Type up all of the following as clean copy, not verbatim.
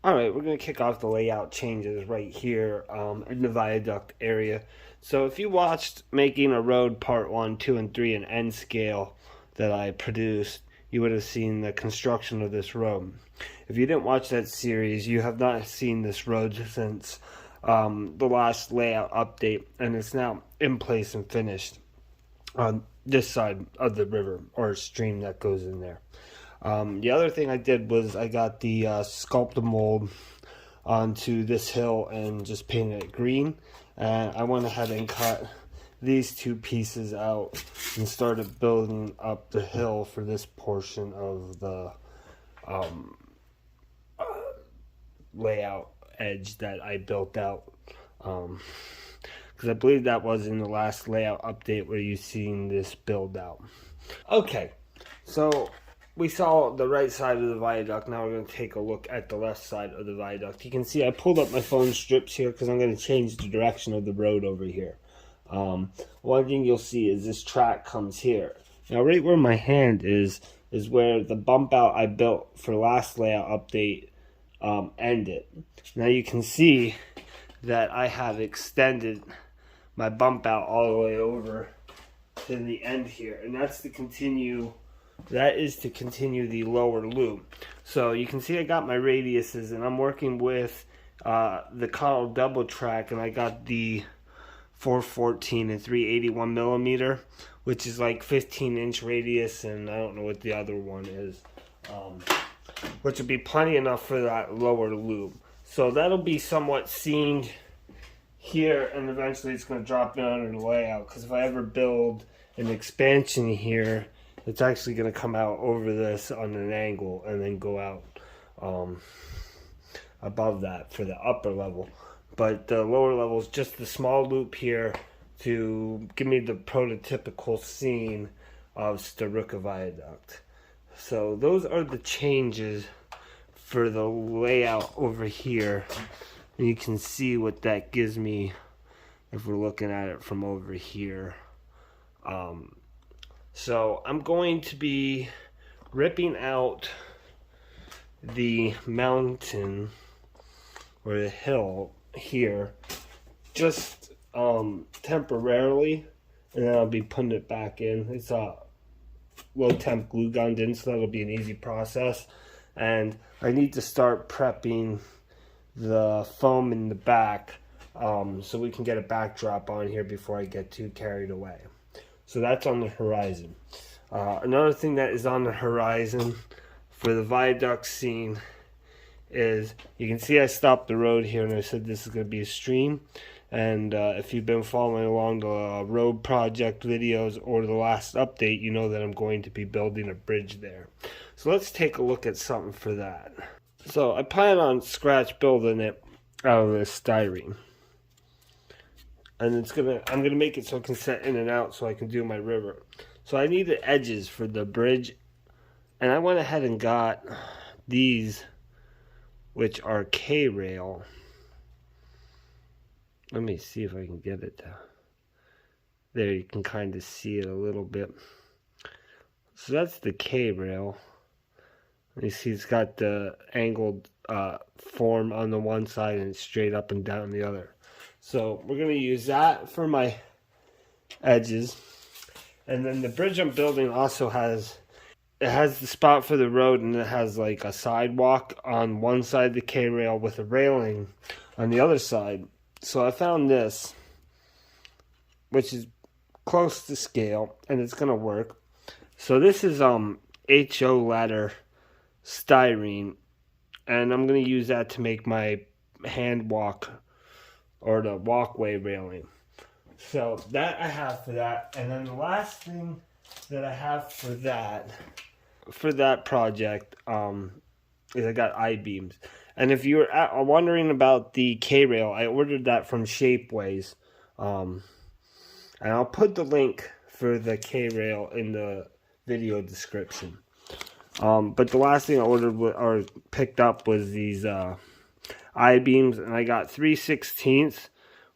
Alright, we're going to kick off the layout changes right here in the viaduct area. So if you watched Making a Road Part 1, 2, and 3 in N scale that I produced, you would have seen the construction of this road. If you didn't watch that series, you have not seen this road since the last layout update, and it's now in place and finished on this side of the river or stream that goes in there. The other thing I did was I got the sculpted mold onto this hill and just painted it green, and I went ahead and cut these two pieces out and started building up the hill for this portion of the layout edge that I built out, because I believe that was in the last layout update where you seen this build out. Okay, so we saw the right side of the viaduct. Now we're going to take a look at the left side of the viaduct. You can see I pulled up my phone strips here because I'm going to change the direction of the road over here. One thing you'll see is this track comes here. Now right where my hand is where the bump out I built for last layout update ended. Now you can see that I have extended my bump out all the way over to the end here, and that's to continue. That is to continue the lower loop. So you can see I got my radiuses, and I'm working with the Connell double track, and I got the 414 and 381 millimeter, which is like 15-inch radius, and I don't know what the other one is, which would be plenty enough for that lower loop. So that'll be somewhat seen here, and eventually it's going to drop down in the layout, because if I ever build an expansion here, it's actually going to come out over this on an angle and then go out above that for the upper level. But the lower level is just the small loop here to give me the prototypical scene of Staruka Viaduct. So those are the changes for the layout over here. And you can see what that gives me if we're looking at it from over here. So I'm going to be ripping out the mountain or the hill here just temporarily, and then I'll be putting it back in. It's a low temp glue gunned in, so that'll be an easy process. And I need to start prepping the foam in the back so we can get a backdrop on here before I get too carried away. So that's on the horizon. Another thing that is on the horizon for the viaduct scene is, you can see I stopped the road here and I said this is going to be a stream. And if you've been following along the road project videos or the last update, you know that I'm going to be building a bridge there. So let's take a look at something for that. So I plan on scratch building it out of this styrene. And I'm gonna make it so it can set in and out so I can do my river. So I need the edges for the bridge, and I went ahead and got these, which are K-rail. Let me see if I can get it there. You can kind of see it a little bit. So that's the K-rail. You see it's got the angled form on the one side and straight up and down the other. So we're going to use that for my edges. And then the bridge I'm building also has the spot for the road, and it has like a sidewalk on one side of the K-rail with a railing on the other side. So I found this, which is close to scale, and it's going to work. So this is HO ladder styrene, and I'm going to use that to make my hand walk or the walkway railing. So that I have for that. And then the last thing that I have for that project is I got I-beams. And if you're wondering about the K-rail, I ordered that from Shapeways. And I'll put the link for the K-rail in the video description. But the last thing I ordered or picked up was these I-beams, and I got 3/16,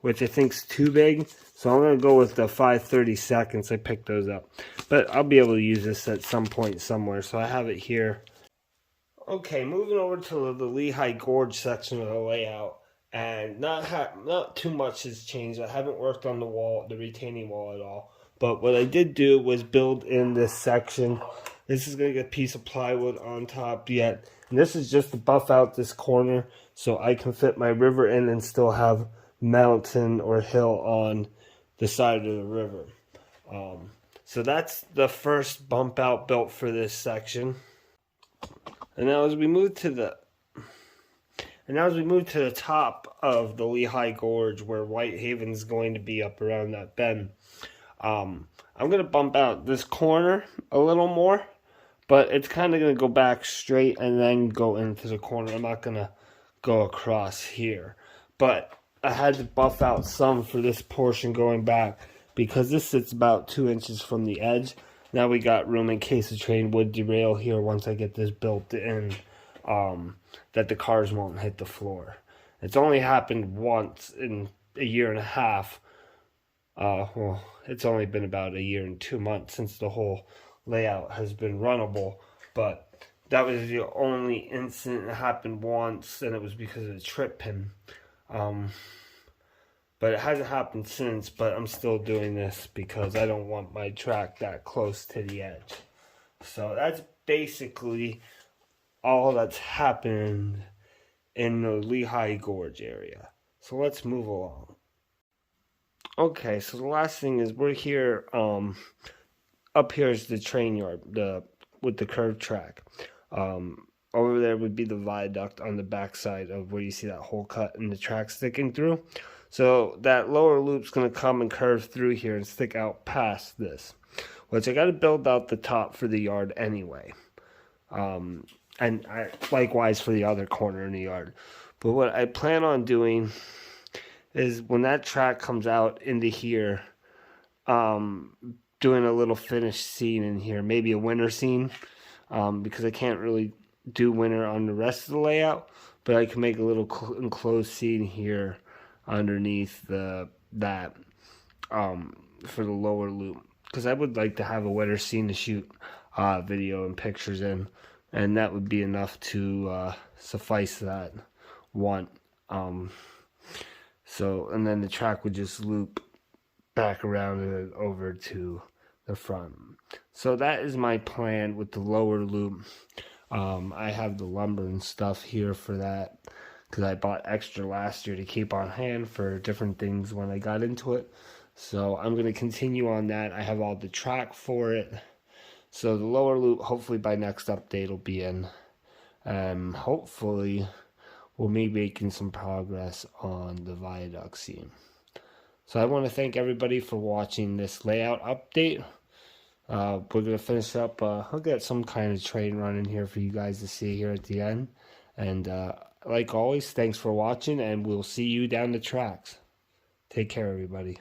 which I think is too big, so I'm going to go with the 5/32. I picked those up, but I'll be able to use this at some point somewhere, so I have it here Okay, moving over to the Lehigh Gorge section of the layout, and not too much has changed. I haven't worked on the retaining wall at all. But what I did do was build in this section. This is going to get a piece of plywood on top yet. And this is just to buff out this corner so I can fit my river in and still have mountain or hill on the side of the river. So that's the first bump out built for this section. And now as we move to the top of the Lehigh Gorge, where Whitehaven is going to be up around that bend, I'm going to bump out this corner a little more, but it's kind of going to go back straight and then go into the corner. I'm not going to go across here, but I had to buff out some for this portion going back because this sits about 2 inches from the edge. Now we got room in case the train would derail here once I get this built in, that the cars won't hit the floor. It's only happened once in a year and a half. Well, it's only been about a year and 2 months since the whole layout has been runnable, but that was the only incident that happened once, and it was because of the trip pin. But it hasn't happened since, but I'm still doing this because I don't want my track that close to the edge. So that's basically all that's happened in the Lehigh Gorge area. So let's move along. Okay, so the last thing is we're here, up here is the train yard, with the curved track. Over there would be the viaduct on the backside of where you see that hole cut and the track sticking through. So that lower loop's going to come and curve through here and stick out past this, which I got to build out the top for the yard anyway. Likewise for the other corner in the yard. But what I plan on doing is when that track comes out into here, doing a little finished scene in here, maybe a winter scene, because I can't really do winter on the rest of the layout, but I can make a little enclosed scene here underneath that for the lower loop, because I would like to have a winter scene to shoot video and pictures in, and that would be enough to suffice that want. So, and then the track would just loop back around and over to the front. So that is my plan with the lower loop. I have the lumber and stuff here for that because I bought extra last year to keep on hand for different things when I got into it. So I'm going to continue on that. I have all the track for it. So the lower loop, hopefully by next update, will be in. Hopefully we'll be making some progress on the viaduct scene. So I want to thank everybody for watching this layout update. We're going to finish up. I'll get some kind of train running here for you guys to see here at the end. And like always, thanks for watching, and we'll see you down the tracks. Take care, everybody.